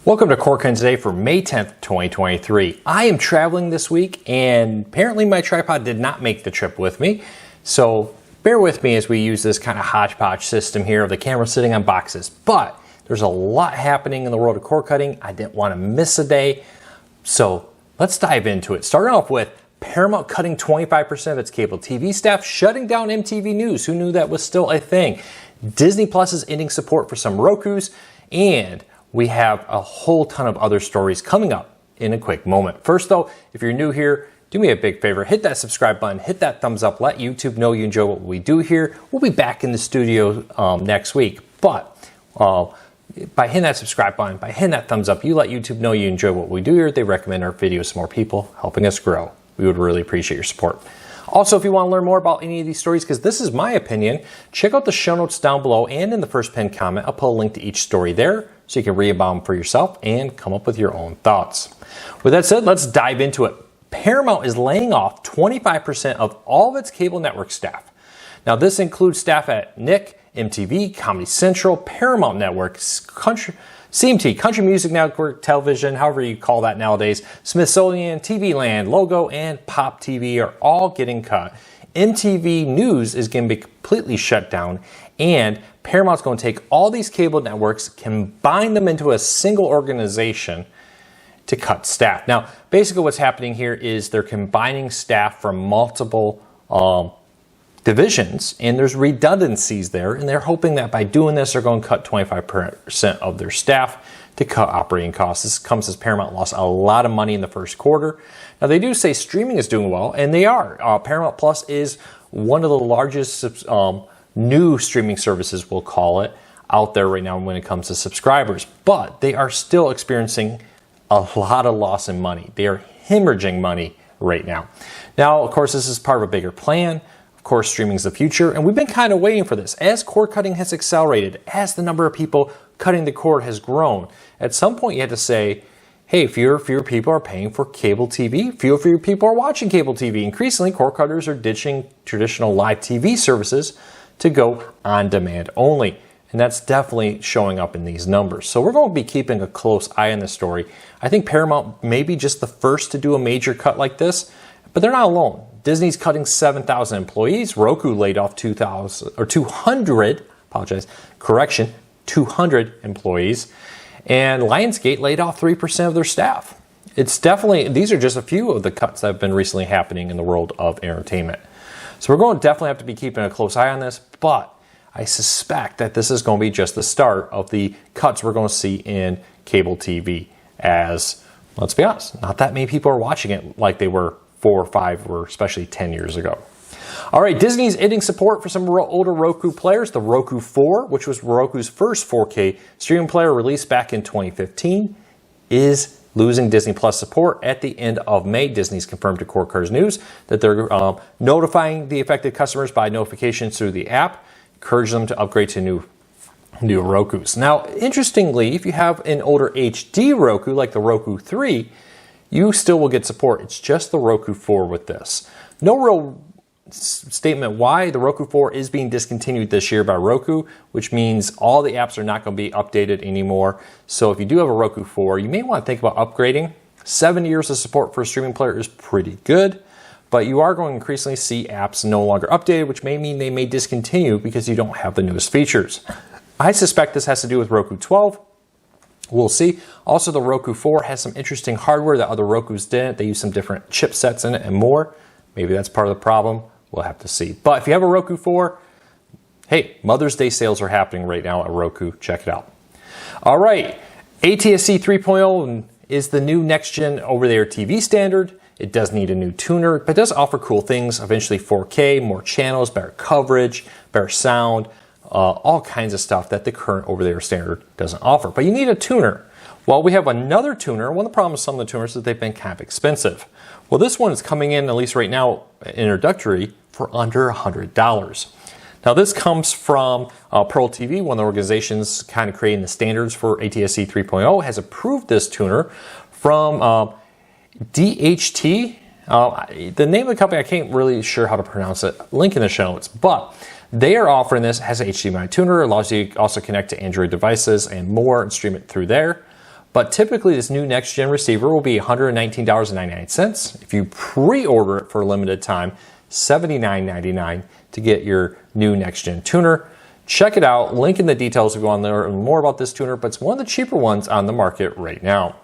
Welcome to Core Cutting today for May 10th, 2023. I am traveling this week and apparently my tripod did not make the trip with me. So bear with me as we use this kind of hodgepodge system here of the camera sitting on boxes. But there's a lot happening in the world of core cutting. I didn't want to miss a day. So let's dive into it. Starting off with Paramount cutting 25% of its cable TV staff, shutting down MTV News. Who knew that was still a thing? Disney Plus is ending support for some Rokus, and we have a whole ton of other stories coming up in a quick moment. First though, if you're new here, do me a big favor, hit that subscribe button, hit that thumbs up, let YouTube know you enjoy what we do here. We'll be back in the studio next week, but by hitting that subscribe button, by hitting that thumbs up, you let YouTube know you enjoy what we do here. They recommend our videos to more people, helping us grow. We would really appreciate your support. Also, if you want to learn more about any of these stories, because this is my opinion, check out the show notes down below and in the first pinned comment. I'll put a link to each story there so you can read about them for yourself and come up with your own thoughts. With that said, let's dive into it. Paramount is laying off 25% of all of its cable network staff. Now, this includes staff at Nick, MTV, Comedy Central, Paramount Network, CMT, Country Music Network, Television, however you call that nowadays, Smithsonian, TV Land, Logo, and Pop TV are all getting cut. MTV News is going to be completely shut down, and Paramount's going to take all these cable networks, combine them into a single organization to cut staff. Now, basically what's happening here is they're combining staff from multiple divisions, and there's redundancies there, and they're hoping that by doing this, they're going to cut 25% of their staff to cut operating costs. This comes as Paramount lost a lot of money in the first quarter. Now, they do say streaming is doing well, and they are. Paramount Plus is one of the largest new streaming services, we'll call it, out there right now when it comes to subscribers, but they are still experiencing a lot of loss in money. They are hemorrhaging money right now. Now, of course, this is part of a bigger plan. Of course, streaming is the future, and we've been kind of waiting for this. As cord cutting has accelerated, as the number of people cutting the cord has grown, at some point you had to say, hey, fewer people are paying for cable TV, fewer people are watching cable TV. Increasingly, cord cutters are ditching traditional live TV services to go on demand only. And that's definitely showing up in these numbers. So we're going to be keeping a close eye on this story. I think Paramount may be just the first to do a major cut like this, but they're not alone. Disney's cutting 7,000 employees. Roku laid off 200 employees. And Lionsgate laid off 3% of their staff. It's definitely, these are just a few of the cuts that have been recently happening in the world of entertainment. So we're going to definitely have to be keeping a close eye on this, but I suspect that this is going to be just the start of the cuts we're going to see in cable TV as, let's be honest, not that many people are watching it like they were 4 or 5 or especially 10 years ago. All right, Disney's ending support for some older Roku players. The Roku 4, which was Roku's first 4K streaming player released back in 2015, is losing Disney Plus support at the end of May. Disney's confirmed to Core Cutters News that they're notifying the affected customers by notifications through the app, encourage them to upgrade to new Rokus. Now, interestingly, if you have an older HD Roku like the Roku 3, you still will get support. It's just the Roku 4 with this. No real statement why the Roku 4 is being discontinued this year by Roku, which means all the apps are not going to be updated anymore. So if you do have a Roku 4, you may want to think about upgrading. 7 years of support for a streaming player is pretty good, but you are going to increasingly see apps no longer updated, which may mean they may discontinue because you don't have the newest features. I suspect this has to do with Roku 12. We'll see. Also, the Roku 4 has some interesting hardware that other Rokus didn't. They use some different chipsets in it and more. Maybe that's part of the problem. We'll have to see. But if you have a Roku 4, hey, Mother's Day sales are happening right now at Roku. Check it out. All right, ATSC 3.0 is the new next-gen over-the-air TV standard. It does need a new tuner, but it does offer cool things. Eventually 4K, more channels, better coverage, better sound, all kinds of stuff that the current over-the-air standard doesn't offer. But you need a tuner. Well, we have another tuner. One of the problems with some of the tuners is they've been kind of expensive. Well, this one is coming in, at least right now, introductory, for under $100. Now, this comes from Pearl TV, one of the organizations kind of creating the standards for ATSC 3.0, has approved this tuner from DHT. The name of the company, I can't really sure how to pronounce it. Link in the show notes. But they are offering this as an HDMI tuner. Allows you to also connect to Android devices and more and stream it through there. But typically this new next-gen receiver will be $119.99. If you pre-order it for a limited time, $79.99 to get your new next-gen tuner. Check it out. Link in the details to go on there and more about this tuner, but it's one of the cheaper ones on the market right now.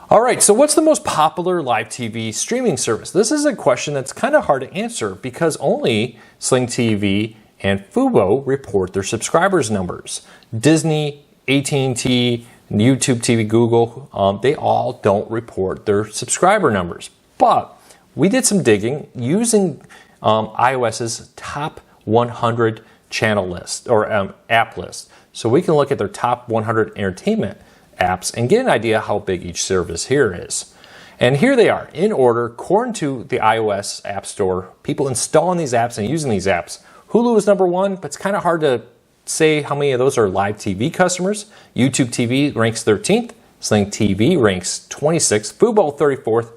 All right, so what's the most popular live TV streaming service? This is a question that's kind of hard to answer because only Sling TV and Fubo report their subscribers numbers. Disney, AT&T, YouTube TV, Google, they all don't report their subscriber numbers. But we did some digging using iOS's top 100 channel list or app list. So we can look at their top 100 entertainment apps and get an idea how big each service here is. And here they are in order according to the iOS App Store. People installing these apps and using these apps. Hulu is number one, but it's kind of hard to say how many of those are live TV customers. YouTube TV ranks 13th. Sling TV ranks 26th. Fubo 34th.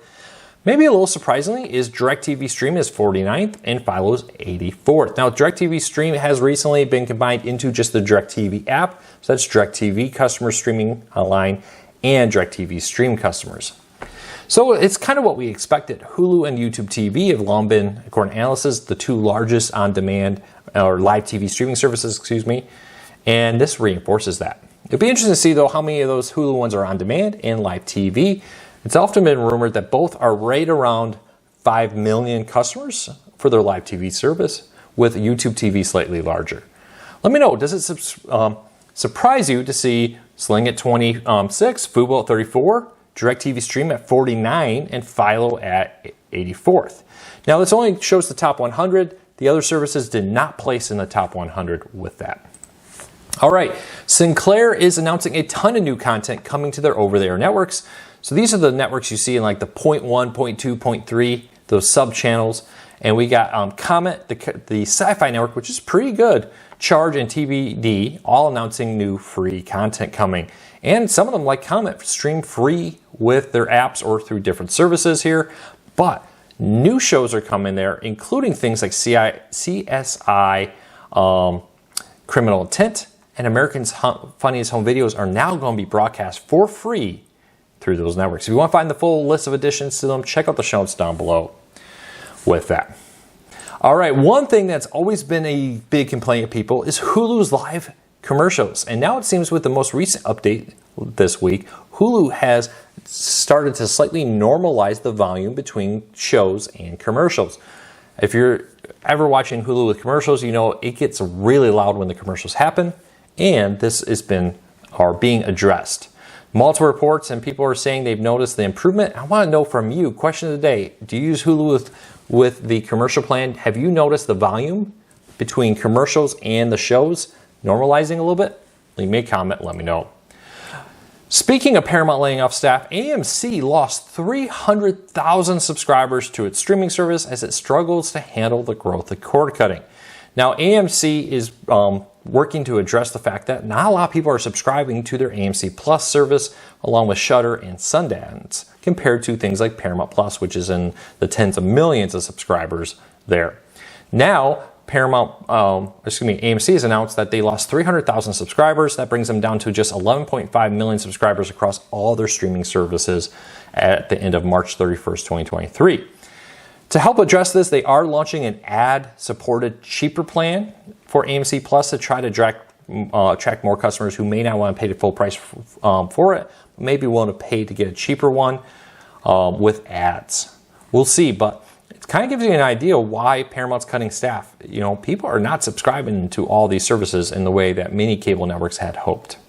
Maybe a little surprisingly is DirecTV Stream is 49th and Philo's 84th. Now DirecTV Stream has recently been combined into just the DirecTV app. So that's DirecTV customers streaming online and DirecTV Stream customers. So it's kind of what we expected. Hulu and YouTube TV have long been, according to analysts, the two largest on-demand or live TV streaming services, and this reinforces that. It'll be interesting to see though how many of those Hulu ones are on demand and live TV. It's often been rumored that both are right around 5 million customers for their live TV service, with YouTube TV slightly larger. Let me know, does it surprise you to see Sling at 26, Fubo at 34, DirecTV Stream at 49, and Philo at 84th? Now this only shows the top 100. The other services did not place in the top 100 with that. All right, Sinclair is announcing a ton of new content coming to their over-the-air networks. So these are the networks you see in like the 0.1, 0.2, 0.3, those sub-channels. And we got Comet, the Sci-Fi Network, which is pretty good, Charge, and TBD, all announcing new free content coming. And some of them, like Comet, stream free with their apps or through different services here. But new shows are coming there, including things like CSI, Criminal Intent, and America's Funniest Home Videos are now going to be broadcast for free through those networks. If you want to find the full list of additions to them, check out the show notes down below with that. All right, one thing that's always been a big complaint of people is Hulu's live commercials. And now it seems with the most recent update this week, Hulu has started to slightly normalize the volume between shows and commercials. If you're ever watching Hulu with commercials, you know it gets really loud when the commercials happen, and this has been being addressed. Multiple reports and people are saying they've noticed the improvement. I want to know from you, question of the day, do you use Hulu with the commercial plan? Have you noticed the volume between commercials and the shows normalizing a little bit? Leave me a comment, let me know. Speaking of Paramount laying off staff, AMC lost 300,000 subscribers to its streaming service as it struggles to handle the growth of cord cutting. Now, AMC is working to address the fact that not a lot of people are subscribing to their AMC Plus service, along with Shudder and Sundance, compared to things like Paramount Plus, which is in the tens of millions of subscribers there. Now, AMC has announced that they lost 300,000 subscribers. That brings them down to just 11.5 million subscribers across all their streaming services at the end of March 31st, 2023. To help address this, they are launching an ad-supported cheaper plan for AMC Plus to try to attract more customers who may not want to pay the full price for it, but may be willing to pay to get a cheaper one with ads. We'll see, but it kind of gives you an idea why Paramount's cutting staff. You know, people are not subscribing to all these services in the way that many cable networks had hoped.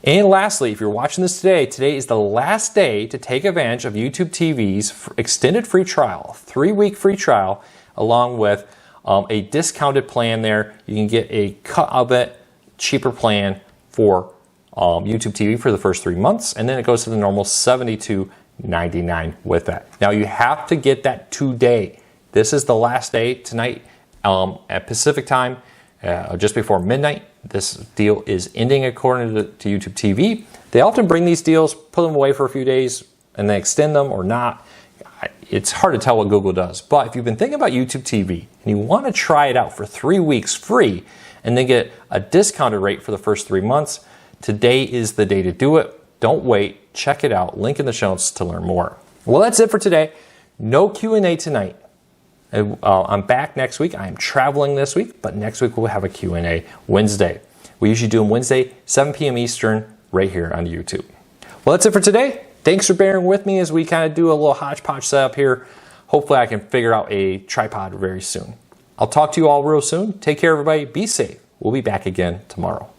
And lastly, if you're watching this today is the last day to take advantage of YouTube TV's extended free trial, 3-week free trial, along with a discounted plan there. You can get a cut of it, cheaper plan for YouTube TV for the first 3 months, and then it goes to the normal $72.99 with that. Now you have to get that today. This is the last day tonight at Pacific time, just before midnight. This deal is ending according to YouTube TV. They often bring these deals, put them away for a few days, and then extend them or not. It's hard to tell what Google does. But if you've been thinking about YouTube TV and you want to try it out for 3 weeks free and then get a discounted rate for the first 3 months, today is the day to do it. Don't wait. Check it out. Link in the show notes to learn more. Well, that's it for today. No Q&A tonight. I'm back next week. I am traveling this week, but next week we'll have a Q&A Wednesday. We usually do them Wednesday, 7 p.m. Eastern, right here on YouTube. Well, that's it for today. Thanks for bearing with me as we kind of do a little hodgepodge setup here. Hopefully I can figure out a tripod very soon. I'll talk to you all real soon. Take care, everybody. Be safe. We'll be back again tomorrow.